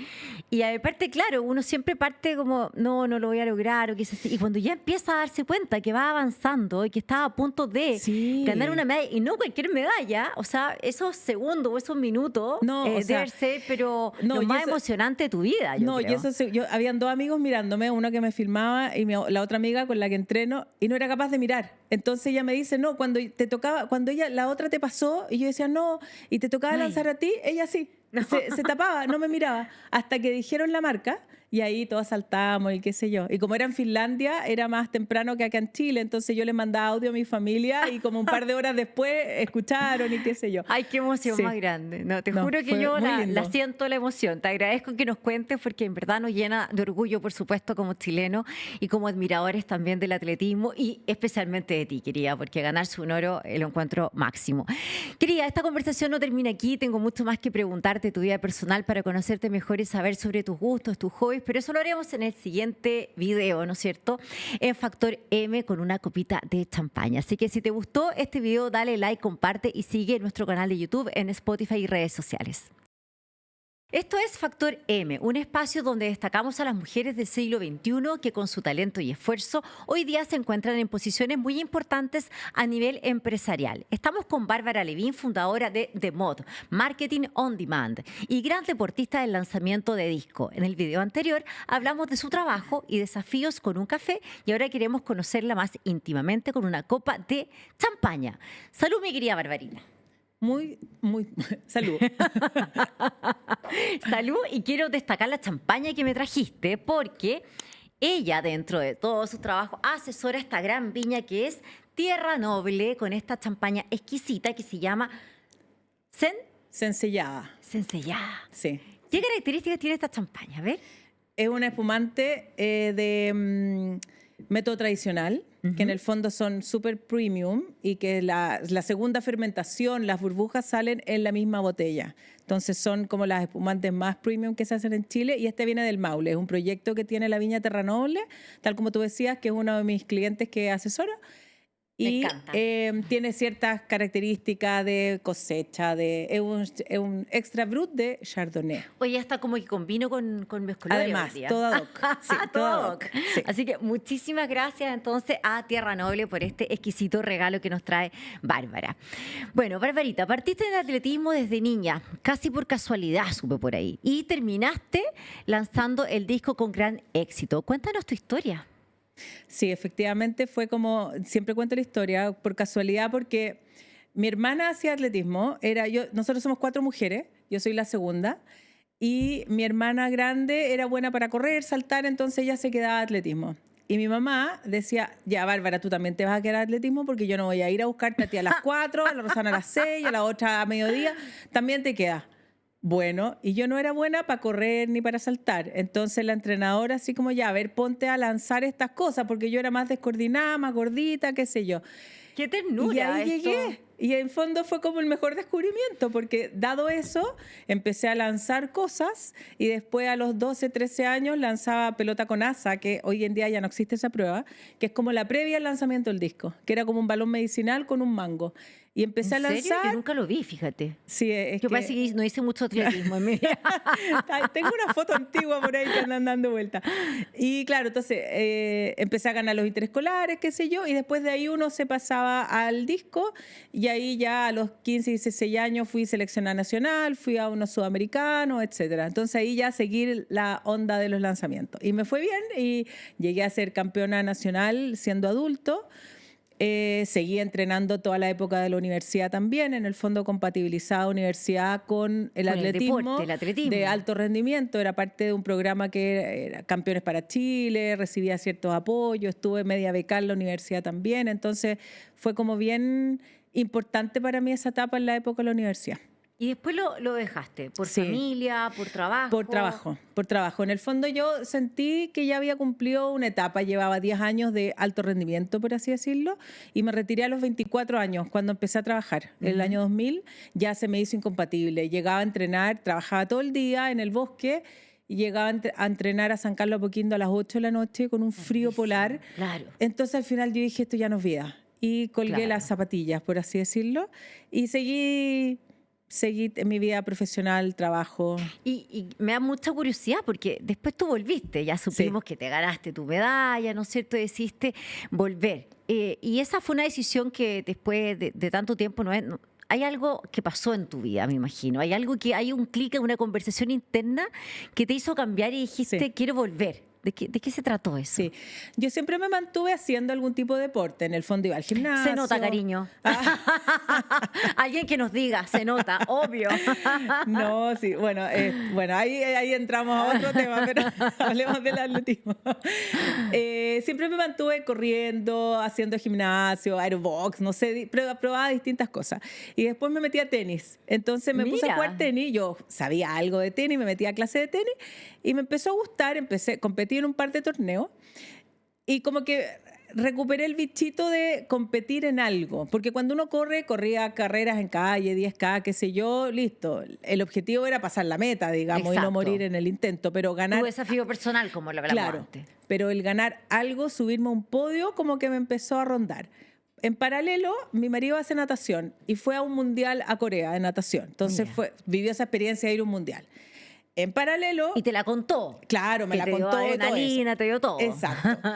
Y aparte, claro, uno siempre parte como, no lo voy a lograr o quizás sí. Y cuando ya empieza a darse cuenta que va avanzando y que está a punto de Sí. ganar una medalla, y no cualquier medalla, o sea, esos segundos o esos minutos No, o sea, debe ser, pero no, lo y más eso- emocionante de tu vida, yo No, creo. y eso habían 2 amigos mirándome, uno que me filmaba y la otra amiga con la que entreno, y no era capaz de mirar. Entonces ella me dice, no, cuando la otra te pasó, y yo decía, no, y te tocaba Ay. lanzar a ti, ella sí. Se tapaba, no me miraba, hasta que dijeron la marca, y ahí todos saltábamos y qué sé yo. Y como era en Finlandia, era más temprano que acá en Chile, entonces yo le mandaba audio a mi familia y como un par de horas después escucharon y qué sé yo. Ay, qué emoción Sí. más grande. No, te No, juro que fue yo muy la lindo. siento la emoción. Te agradezco que nos cuentes porque en verdad nos llena de orgullo, por supuesto, como chilenos y como admiradores también del atletismo y especialmente de ti, querida, porque ganarse un oro lo encuentro máximo. Querida, esta conversación no termina aquí. Tengo mucho más que preguntarte de tu vida personal para conocerte mejor y saber sobre tus gustos, tus hobbies, pero eso lo haremos en el siguiente video, ¿no es cierto? En Factor M con una copita de champaña. Así que si te gustó este video, dale like, comparte y sigue nuestro canal de YouTube, en Spotify y redes sociales. Esto es Factor M, un espacio donde destacamos a las mujeres del siglo XXI que con su talento y esfuerzo hoy día se encuentran en posiciones muy importantes a nivel empresarial. Estamos con Bárbara Levín, fundadora de The Mod, Marketing on Demand, y gran deportista del lanzamiento de disco. En el video anterior hablamos de su trabajo y desafíos con un café y ahora queremos conocerla más íntimamente con una copa de champaña. Salud, mi querida Barbarina. Muy, salud. Salud, y quiero destacar la champaña que me trajiste porque ella, dentro de todo su trabajo, asesora esta gran viña que es Tierra Noble, con esta champaña exquisita que se llama Sencellada. Sencellada. Sí. ¿Qué características tiene esta champaña? A ver. Es una espumante de método tradicional, que en el fondo son súper premium y que la segunda fermentación, las burbujas salen en la misma botella. Entonces son como las espumantes más premium que se hacen en Chile y este viene del Maule. Es un proyecto que tiene la viña Terra Noble, tal como tú decías, que es uno de mis clientes que asesoro. Y tiene ciertas características de cosecha, es un extra brut de Chardonnay. Oye, está como que combino con mezcolorio. Además, toda doc. Sí, toda doc. Sí. Así que muchísimas gracias entonces a Tierra Noble por este exquisito regalo que nos trae Bárbara. Bueno, Barbarita, partiste del atletismo desde niña, casi por casualidad supe por ahí, y terminaste lanzando el disco con gran éxito. Cuéntanos tu historia. Sí, efectivamente fue como, siempre cuento la historia, por casualidad, porque mi hermana hacía atletismo, nosotros somos 4 mujeres, yo soy la segunda, y mi hermana grande era buena para correr, saltar, entonces ella se quedaba a atletismo. Y mi mamá decía, ya Bárbara, tú también te vas a quedar a atletismo porque yo no voy a ir a buscarte a ti a las 4, a la Rosana a las 6, a la otra a mediodía, también te quedas. Bueno, y yo no era buena para correr ni para saltar. Entonces la entrenadora así como ya, a ver, ponte a lanzar estas cosas, porque yo era más descoordinada, más gordita, qué sé yo. ¡Qué ternura! Y ahí esto. llegué. Y en fondo fue como el mejor descubrimiento, porque dado eso, empecé a lanzar cosas y después a los 12, 13 años lanzaba pelota con asa, que hoy en día ya no existe esa prueba, que es como la previa al lanzamiento del disco, que era como un balón medicinal con un mango. Y empecé a lanzar. ¿En serio? Yo nunca lo vi, fíjate. Sí, Yo parece que no hice mucho atletismo en mi vida. Tengo una foto antigua por ahí que andan dando vueltas. Y claro, entonces empecé a ganar los interescolares, qué sé yo, y después de ahí uno se pasaba al disco y ahí ya a los 15, 16 años fui seleccionada nacional, fui a unos sudamericanos, etcétera. Entonces ahí ya seguir la onda de los lanzamientos. Y me fue bien y llegué a ser campeona nacional siendo adulto. Seguí entrenando toda la época de la universidad también, en el fondo compatibilizaba universidad con el atletismo, el deporte, el atletismo de alto rendimiento, era parte de un programa que era Campeones para Chile, recibía ciertos apoyos, estuve media becada en la universidad también, entonces fue como bien importante para mí esa etapa en la época de la universidad. Y después lo dejaste, por Sí. familia, por trabajo. Por trabajo. En el fondo yo sentí que ya había cumplido una etapa, llevaba 10 años de alto rendimiento, por así decirlo, y me retiré a los 24 años, cuando empecé a trabajar. En el año 2000 ya se me hizo incompatible. Llegaba a entrenar, trabajaba todo el día en el bosque, y llegaba a entrenar a San Carlos de Apoquindo a las 8 de la noche con un frío polar. Claro. Entonces al final yo dije, esto ya no es vida. Y colgué las zapatillas, por así decirlo, y seguí en mi vida profesional, trabajo. Y me da mucha curiosidad porque después tú volviste, ya supimos que te ganaste tu medalla, ¿no es cierto? Decidiste volver. Y esa fue una decisión que después de tanto tiempo hay algo que pasó en tu vida, me imagino. Hay un clic, una conversación interna que te hizo cambiar y dijiste, quiero volver. ¿De qué se trató eso? Sí, yo siempre me mantuve haciendo algún tipo de deporte. En el fondo iba al gimnasio. Se nota, cariño. Alguien que nos diga, se nota, obvio. No, sí, bueno, ahí entramos a otro tema, pero hablemos del atletismo. Siempre me mantuve corriendo, haciendo gimnasio, aerobox, no sé, probaba distintas cosas. Y después me metí a tenis. Entonces me puse a jugar tenis. Yo sabía algo de tenis, me metí a clase de tenis y me empezó a gustar, empecé a competir en un par de torneos y como que recuperé el bichito de competir en algo, porque cuando uno corría carreras en calle, 10K, qué sé yo, listo. El objetivo era pasar la meta, digamos, y no Exacto. morir en el intento, pero ganar... Tu desafío personal, como lo hablamos Claro, antes. pero el ganar algo, subirme a un podio, como que me empezó a rondar. En paralelo, mi marido hace natación y fue a un mundial a Corea de natación. Entonces Mira. vivió esa experiencia de ir a un mundial. En paralelo... Y te la contó. Claro, me Que la te contó dio todo eso. adrenalina, te dio todo. Exacto.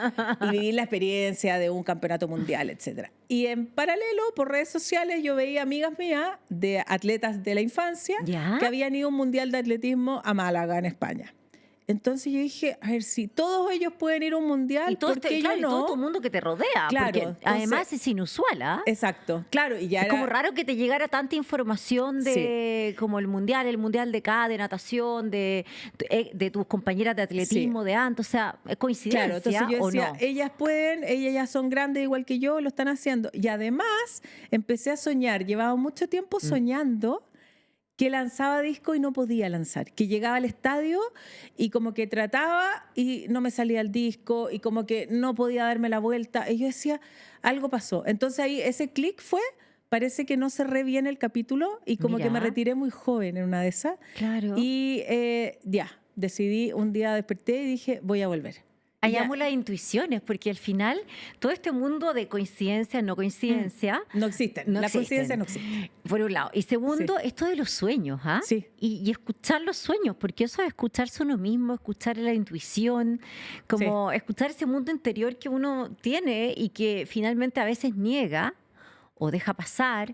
Y viví la experiencia de un campeonato mundial, etcétera. Y en paralelo, por redes sociales, yo veía amigas mías de atletas de la infancia ¿Ya? que habían ido a un mundial de atletismo a Málaga, en España. Entonces yo dije, a ver, si todos ellos pueden ir a un mundial, Y todo, ¿por qué claro, yo y no? todo tu mundo que te rodea. Claro, Porque entonces- además es inusual, ¿ah? Exacto, claro. Y ya Es era... como raro que te llegara tanta información de como el mundial de K, de natación, de tus compañeras de atletismo de antes. O sea, ¿es coincidencia Claro, entonces yo o decía, no? ellas pueden, ellas ya son grandes igual que yo, lo están haciendo. Y además empecé a soñar, llevaba mucho tiempo soñando que lanzaba disco y no podía lanzar, que llegaba al estadio y como que trataba y no me salía el disco y como que no podía darme la vuelta. Y yo decía, algo pasó. Entonces ahí ese clic fue, parece que no cerré bien el capítulo y como que me Mira. retiré muy joven en una de esas. Claro. Y ya, decidí, un día desperté y dije, voy a volver. Y ya- Hallamos las intuiciones, porque al final todo este mundo de coincidencia, no coincidencia, No existen. no La existen. coincidencia no existe. por un lado. Y segundo, Sí. esto de los sueños, ¿ah? Sí. Y escuchar los sueños, porque eso es escucharse uno mismo, escuchar la intuición, como escuchar ese mundo interior que uno tiene y que finalmente a veces niega o deja pasar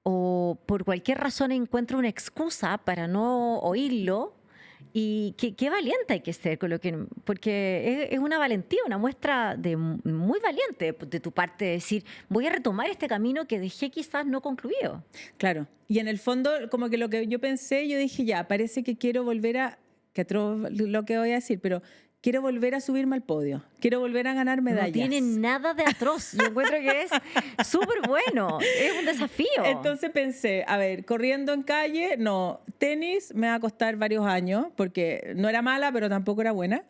o por cualquier razón encuentra una excusa para no oírlo. Y qué valiente hay que ser con lo que, porque es una valentía, una muestra de muy valiente de tu parte de decir, voy a retomar este camino que dejé quizás no concluido. Claro. Y en el fondo, como que lo que yo pensé, yo dije, ya, parece que quiero volver a, que atroz lo que voy a decir, pero quiero volver a subirme al podio. Quiero volver a ganar medallas. No tiene nada de atroz. Yo encuentro que es súper bueno. Es un desafío. Entonces pensé, a ver, corriendo en calle, no, tenis me va a costar varios años, porque no era mala, pero tampoco era buena.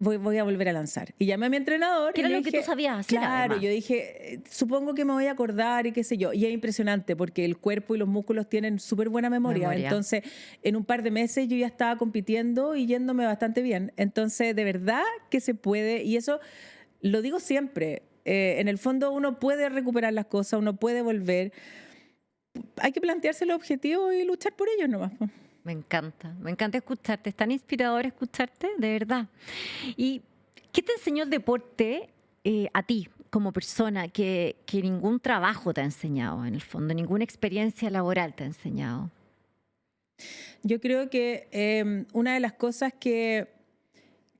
Voy a volver a lanzar. Y llamé a mi entrenador. Que y era le lo que dije, tú sabías hacer, Claro, además. yo dije, supongo que me voy a acordar y qué sé yo. Y es impresionante porque el cuerpo y los músculos tienen súper buena memoria. Entonces, en un par de meses yo ya estaba compitiendo y yéndome bastante bien. Entonces, de verdad que se puede. Y eso lo digo siempre. En el fondo uno puede recuperar las cosas, uno puede volver. Hay que plantearse los objetivos y luchar por ellos nomás. Po. Me encanta escucharte, es tan inspirador escucharte, de verdad. ¿Y qué te enseñó el deporte a ti como persona que ningún trabajo te ha enseñado, en el fondo, ninguna experiencia laboral te ha enseñado? Yo creo que una de las cosas que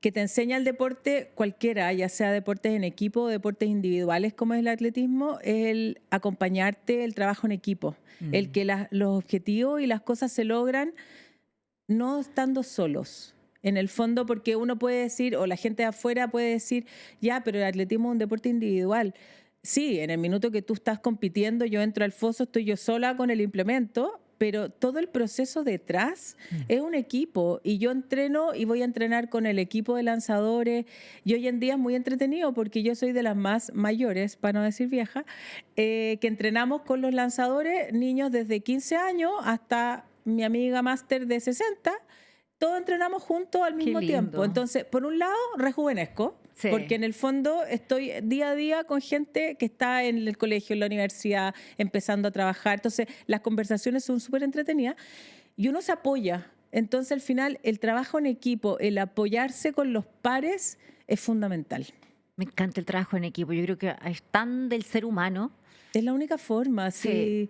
te enseña el deporte cualquiera, ya sea deportes en equipo o deportes individuales como es el atletismo, es el acompañarte, el trabajo en equipo, el que los objetivos y las cosas se logran no estando solos. En el fondo, porque uno puede decir, o la gente de afuera puede decir, ya, pero el atletismo es un deporte individual. Sí, en el minuto que tú estás compitiendo, yo entro al foso, estoy yo sola con el implemento, pero todo el proceso detrás es un equipo y yo entreno y voy a entrenar con el equipo de lanzadores y hoy en día es muy entretenido porque yo soy de las más mayores, para no decir vieja, que entrenamos con los lanzadores, niños desde 15 años hasta mi amiga máster de 60, todos entrenamos juntos al mismo tiempo. Entonces, por un lado, rejuvenezco, Sí. porque en el fondo estoy día a día con gente que está en el colegio, en la universidad, empezando a trabajar. Entonces, las conversaciones son súper entretenidas y uno se apoya. Entonces, al final, el trabajo en equipo, el apoyarse con los pares es fundamental. Me encanta el trabajo en equipo, yo creo que es tan del ser humano. Es la única forma, sí.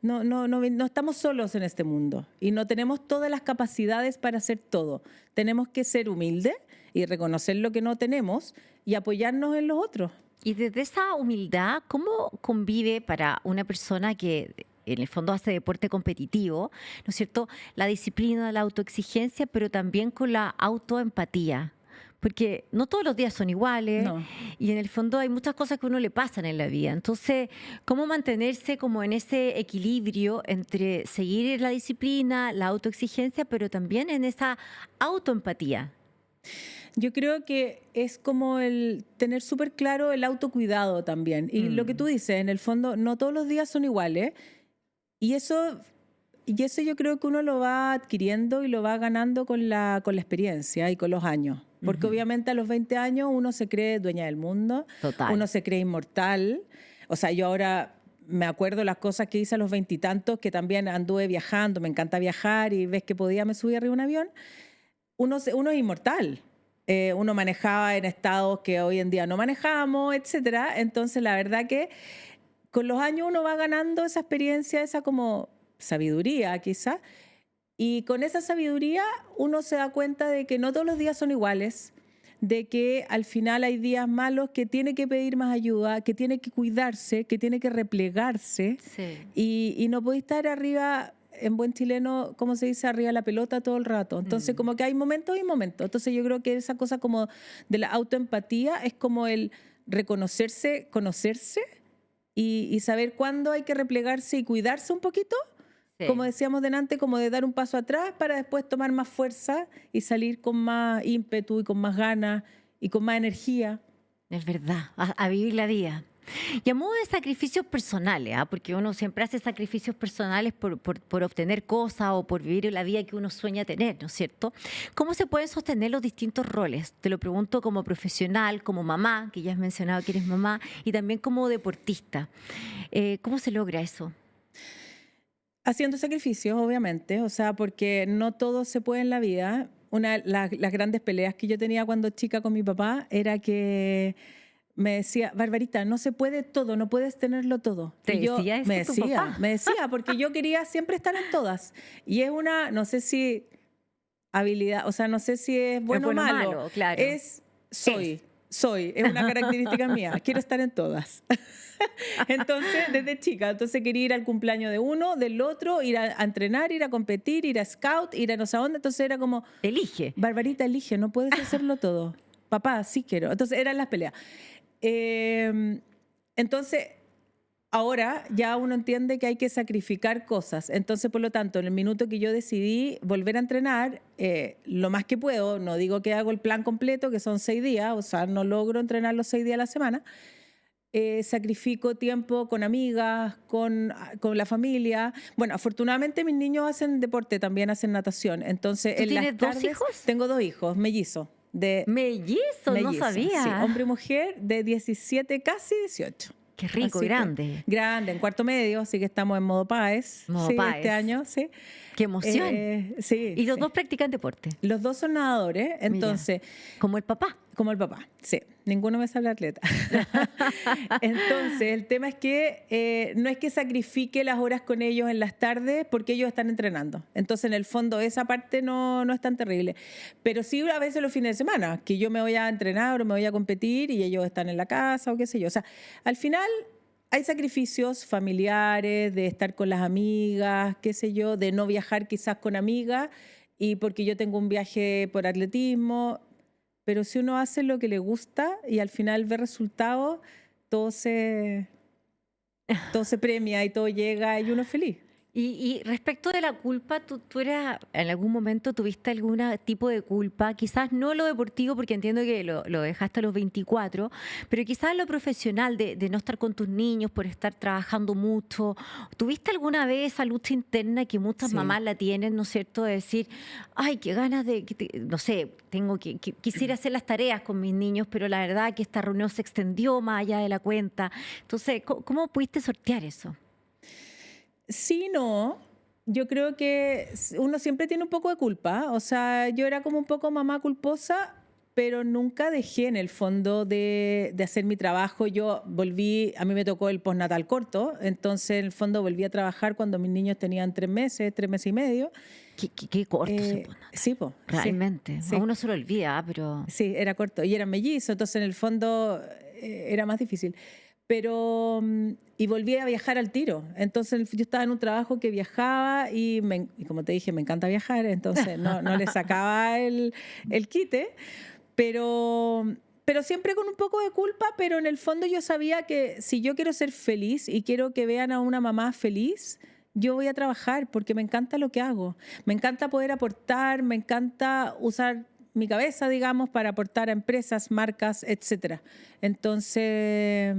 No estamos solos en este mundo y no tenemos todas las capacidades para hacer todo. Tenemos que ser humildes y reconocer lo que no tenemos y apoyarnos en los otros. Y desde esa humildad, ¿cómo convive para una persona que en el fondo hace deporte competitivo, ¿no es cierto? La disciplina, la autoexigencia, pero también con la autoempatía. Porque no todos los días son iguales No. y en el fondo hay muchas cosas que a uno le pasan en la vida. Entonces, ¿cómo mantenerse como en ese equilibrio entre seguir la disciplina, la autoexigencia, pero también en esa autoempatía? Yo creo que es como el tener súper claro el autocuidado también. Y lo que tú dices, en el fondo, no todos los días son iguales. Y eso yo creo que uno lo va adquiriendo y lo va ganando con la experiencia y con los años. Porque obviamente a los 20 años uno se cree dueña del mundo, Total. uno se cree inmortal. O sea, yo ahora me acuerdo las cosas que hice a los 20 y tantos, que también anduve viajando, me encanta viajar y ves que podía, me subí arriba de un avión. Uno es inmortal. Uno manejaba en estados que hoy en día no manejamos, etcétera. Entonces, la verdad que con los años uno va ganando esa experiencia, esa como sabiduría quizá, y con esa sabiduría uno se da cuenta de que no todos los días son iguales, de que al final hay días malos que tiene que pedir más ayuda, que tiene que cuidarse, que tiene que replegarse, Sí. y no puede estar arriba, en buen chileno, ¿cómo se dice? Arriba de la pelota todo el rato. Entonces, como que hay momentos y momentos. Entonces, yo creo que esa cosa como de la autoempatía es como el reconocerse, conocerse y saber cuándo hay que replegarse y cuidarse un poquito, Sí. como decíamos delante, como de dar un paso atrás para después tomar más fuerza y salir con más ímpetu y con más ganas y con más energía. Es verdad, a vivir la vida. Y a modo de sacrificios personales, porque uno siempre hace sacrificios personales por obtener cosas o por vivir la vida que uno sueña tener, ¿no es cierto? ¿Cómo se pueden sostener los distintos roles? Te lo pregunto como profesional, como mamá, que ya has mencionado que eres mamá, y también como deportista. ¿Cómo se logra eso? Haciendo sacrificios, obviamente, o sea, porque no todo se puede en la vida. Una de las grandes peleas que yo tenía cuando chica con mi papá era que me decía, Barbarita, no se puede todo, no puedes tenerlo todo. ¿Te Y yo decía eso tu papá? me decía, porque yo quería siempre estar en todas. Y es una, no sé si habilidad, o sea, no sé si es bueno o bueno o malo. malo, claro. Es una característica mía, quiero estar en todas. Entonces, desde chica, entonces quería ir al cumpleaños de uno, del otro, ir a entrenar, ir a competir, ir a scout, ir a no sé dónde. Entonces era como, Elige. Barbarita, elige, no puedes hacerlo todo. Papá, sí quiero. Entonces eran las peleas. Entonces, ahora ya uno entiende que hay que sacrificar cosas. Entonces, por lo tanto, en el minuto que yo decidí volver a entrenar, lo más que puedo, no digo que hago el plan completo, que son 6 días, o sea, no logro entrenar los 6 días a la semana. Sacrifico tiempo con amigas, con la familia. Bueno, afortunadamente mis niños hacen deporte, también hacen natación. Entonces, ¿Tú en las tienes dos tardes hijos? tengo 2 hijos, mellizos. Mellizo, no Mellizos, sabía. sí, hombre y mujer de 17, casi 18. Qué rico, Así que, grande. grande, en cuarto medio, así que estamos en modo PAES. Modo Sí, Páez. este año, sí. Qué emoción. Sí. Y los sí. dos practican deporte. Los dos son nadadores, entonces, Como el papá. como el papá, sí. Ninguno me sale atleta. Entonces, el tema es que no es que sacrifique las horas con ellos en las tardes porque ellos están entrenando. Entonces, en el fondo, esa parte no es tan terrible. Pero sí a veces los fines de semana, que yo me voy a entrenar o me voy a competir y ellos están en la casa o qué sé yo. O sea, al final hay sacrificios familiares, de estar con las amigas, qué sé yo, de no viajar quizás con amigas y porque yo tengo un viaje por atletismo. Pero si uno hace lo que le gusta y al final ve resultados, todo se premia y todo llega y uno es feliz. Y respecto de la culpa, ¿tú eras, en algún momento tuviste algún tipo de culpa? Quizás no lo deportivo, porque entiendo que lo dejaste a los 24, pero quizás lo profesional, de no estar con tus niños, por estar trabajando mucho. ¿Tuviste alguna vez esa lucha interna que muchas Sí. mamás la tienen, ¿no es cierto? De decir, ay, qué ganas de, no sé, quisiera hacer las tareas con mis niños, pero la verdad que esta reunión se extendió más allá de la cuenta. Entonces, ¿cómo pudiste sortear eso? Sí, no. Yo creo que uno siempre tiene un poco de culpa. O sea, yo era como un poco mamá culposa, pero nunca dejé en el fondo de hacer mi trabajo. Yo volví, a mí me tocó el postnatal corto, entonces en el fondo volví a trabajar cuando mis niños tenían 3 meses y medio. Qué corto se pone. Sí, pues. Realmente. Sí. A uno se lo olvida, pero... Sí, era corto y eran mellizos, entonces en el fondo era más difícil. Pero, y volví a viajar al tiro. Entonces yo estaba en un trabajo que viajaba y como te dije, me encanta viajar, entonces no le sacaba el quite, pero siempre con un poco de culpa, pero en el fondo yo sabía que si yo quiero ser feliz y quiero que vean a una mamá feliz, yo voy a trabajar porque me encanta lo que hago. Me encanta poder aportar, me encanta usar mi cabeza, digamos, para aportar a empresas, marcas, etcétera. Entonces,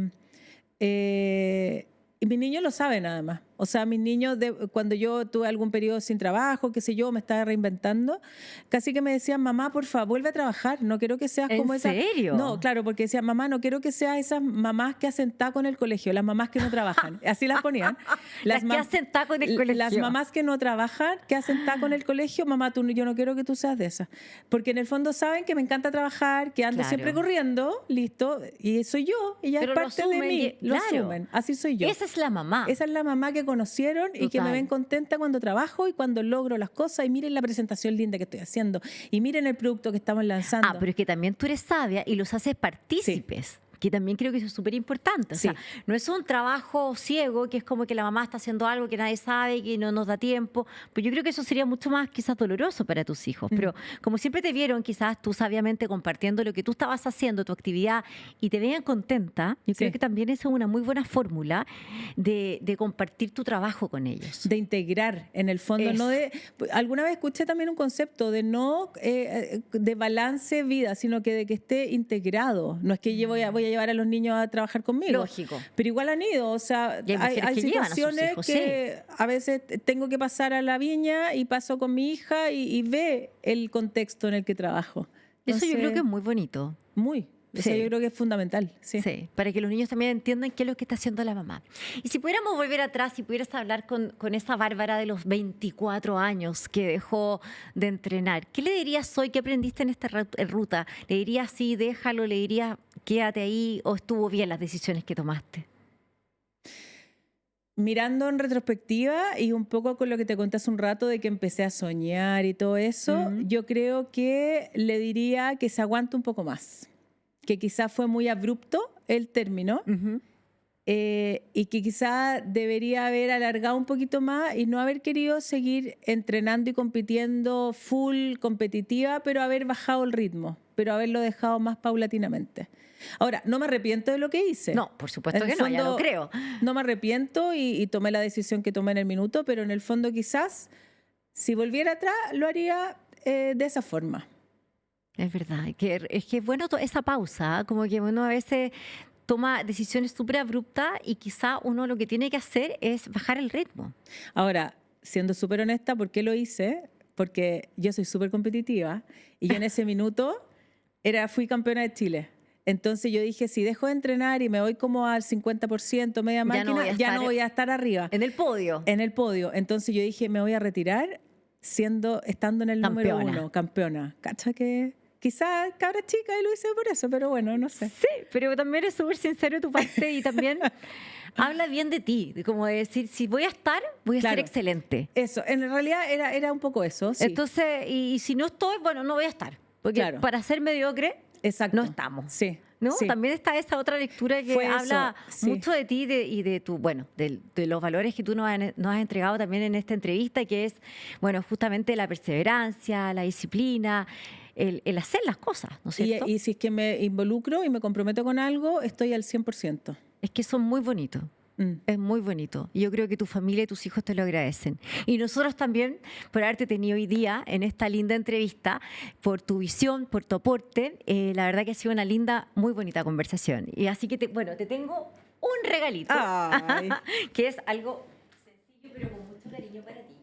y mis niños lo saben además. O sea, mis niños, cuando yo tuve algún periodo sin trabajo, qué sé yo, me estaba reinventando, casi que me decían, mamá, por favor, vuelve a trabajar. No quiero que seas como esa. ¿En serio? No, claro, porque decían, mamá, no quiero que seas esas mamás que hacen taco en el colegio, las mamás que no trabajan. Así las ponían. Las que hacen taco en el colegio. Las mamás que no trabajan, que hacen taco en el colegio, mamá, yo no quiero que tú seas de esas. Porque en el fondo saben que me encanta trabajar, que ando siempre corriendo, listo, y soy yo, y ya pero es parte de mí. Lo asumen. Así soy yo. Esa es la mamá. Esa es la mamá que conocieron y que me ven contenta cuando trabajo y cuando logro las cosas. Y miren la presentación linda que estoy haciendo. Y miren el producto que estamos lanzando. Pero es que también tú eres sabia y los haces partícipes. Sí. Que también creo que eso es súper importante. O sea, no es un trabajo ciego, que es como que la mamá está haciendo algo que nadie sabe, que no nos da tiempo. Pues yo creo que eso sería mucho más quizás doloroso para tus hijos. Pero como siempre te vieron quizás tú sabiamente compartiendo lo que tú estabas haciendo, tu actividad, y te veían contenta, yo creo que también esa es una muy buena fórmula de compartir tu trabajo con ellos. De integrar, en el fondo. No de, alguna vez escuché también un concepto de no de balance vida, sino que de que esté integrado. No es que yo voy a llevar a los niños a trabajar conmigo. Lógico. Pero igual han ido. O sea, hay situaciones hijos, que a veces tengo que pasar a la viña y paso con mi hija y ve el contexto en el que trabajo. Entonces, eso yo creo que es muy bonito. Muy. Eso yo creo que es fundamental. Sí, para que los niños también entiendan qué es lo que está haciendo la mamá. Y si pudiéramos volver atrás, si pudieras hablar con esa Bárbara de los 24 años que dejó de entrenar, ¿qué le dirías hoy? ¿Qué aprendiste en esta ruta? ¿Le dirías sí, déjalo? ¿Le dirías quédate ahí? ¿O estuvo bien las decisiones que tomaste? Mirando en retrospectiva y un poco con lo que te conté hace un rato de que empecé a soñar y todo eso, yo creo que le diría que se aguante un poco más. Que quizás fue muy abrupto el término y que quizás debería haber alargado un poquito más y no haber querido seguir entrenando y compitiendo full competitiva, pero haber bajado el ritmo, pero haberlo dejado más paulatinamente. Ahora, no me arrepiento de lo que hice. No, por supuesto que no, ya lo creo. No me arrepiento y tomé la decisión que tomé en el minuto, pero en el fondo quizás, si volviera atrás, lo haría de esa forma. Es verdad, es que es bueno esa pausa, como que uno a veces toma decisiones súper abruptas y quizá uno lo que tiene que hacer es bajar el ritmo. Ahora, siendo súper honesta, ¿por qué lo hice? Porque yo soy súper competitiva y yo en ese minuto fui campeona de Chile. Entonces yo dije, si dejo de entrenar y me voy como al 50%, media máquina, ya no voy a estar arriba. En el podio. En el podio. Entonces yo dije, me voy a retirar estando en el número 1, campeona. ¿Cacha que...? Quizás cabra chica y lo hice por eso, pero bueno, no sé. Sí, pero también es súper sincero de tu parte y también habla bien de ti, de como de decir, si voy a estar, voy a ser excelente. Eso, en realidad era un poco eso, sí. Entonces, y si no estoy, bueno, no voy a estar, porque para ser mediocre no estamos. Sí. ¿No? Sí. También está esa otra lectura que habla mucho de ti y de tu, bueno, de los valores que tú nos has entregado también en esta entrevista, que es, bueno, justamente la perseverancia, la disciplina, el hacer las cosas, ¿no es cierto? Y si es que me involucro y me comprometo con algo, estoy al 100%. Es que son muy bonitos. Es muy bonito. Y yo creo que tu familia y tus hijos te lo agradecen. Y nosotros también por haberte tenido hoy día en esta linda entrevista, por tu visión, por tu aporte. La verdad que ha sido una linda, muy bonita conversación. Y así que, te tengo un regalito, que es algo sencillo, pero con mucho cariño para ti.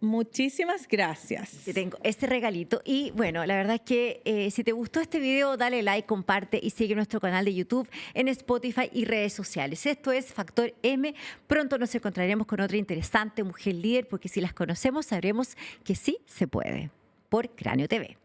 Muchísimas gracias. Te tengo este regalito. Y bueno, la verdad es que si te gustó este video, dale like, comparte y sigue nuestro canal de YouTube, en Spotify y redes sociales. Esto es Factor M. Pronto nos encontraremos con otra interesante mujer líder, porque si las conocemos sabremos que sí se puede. Por Cráneo TV.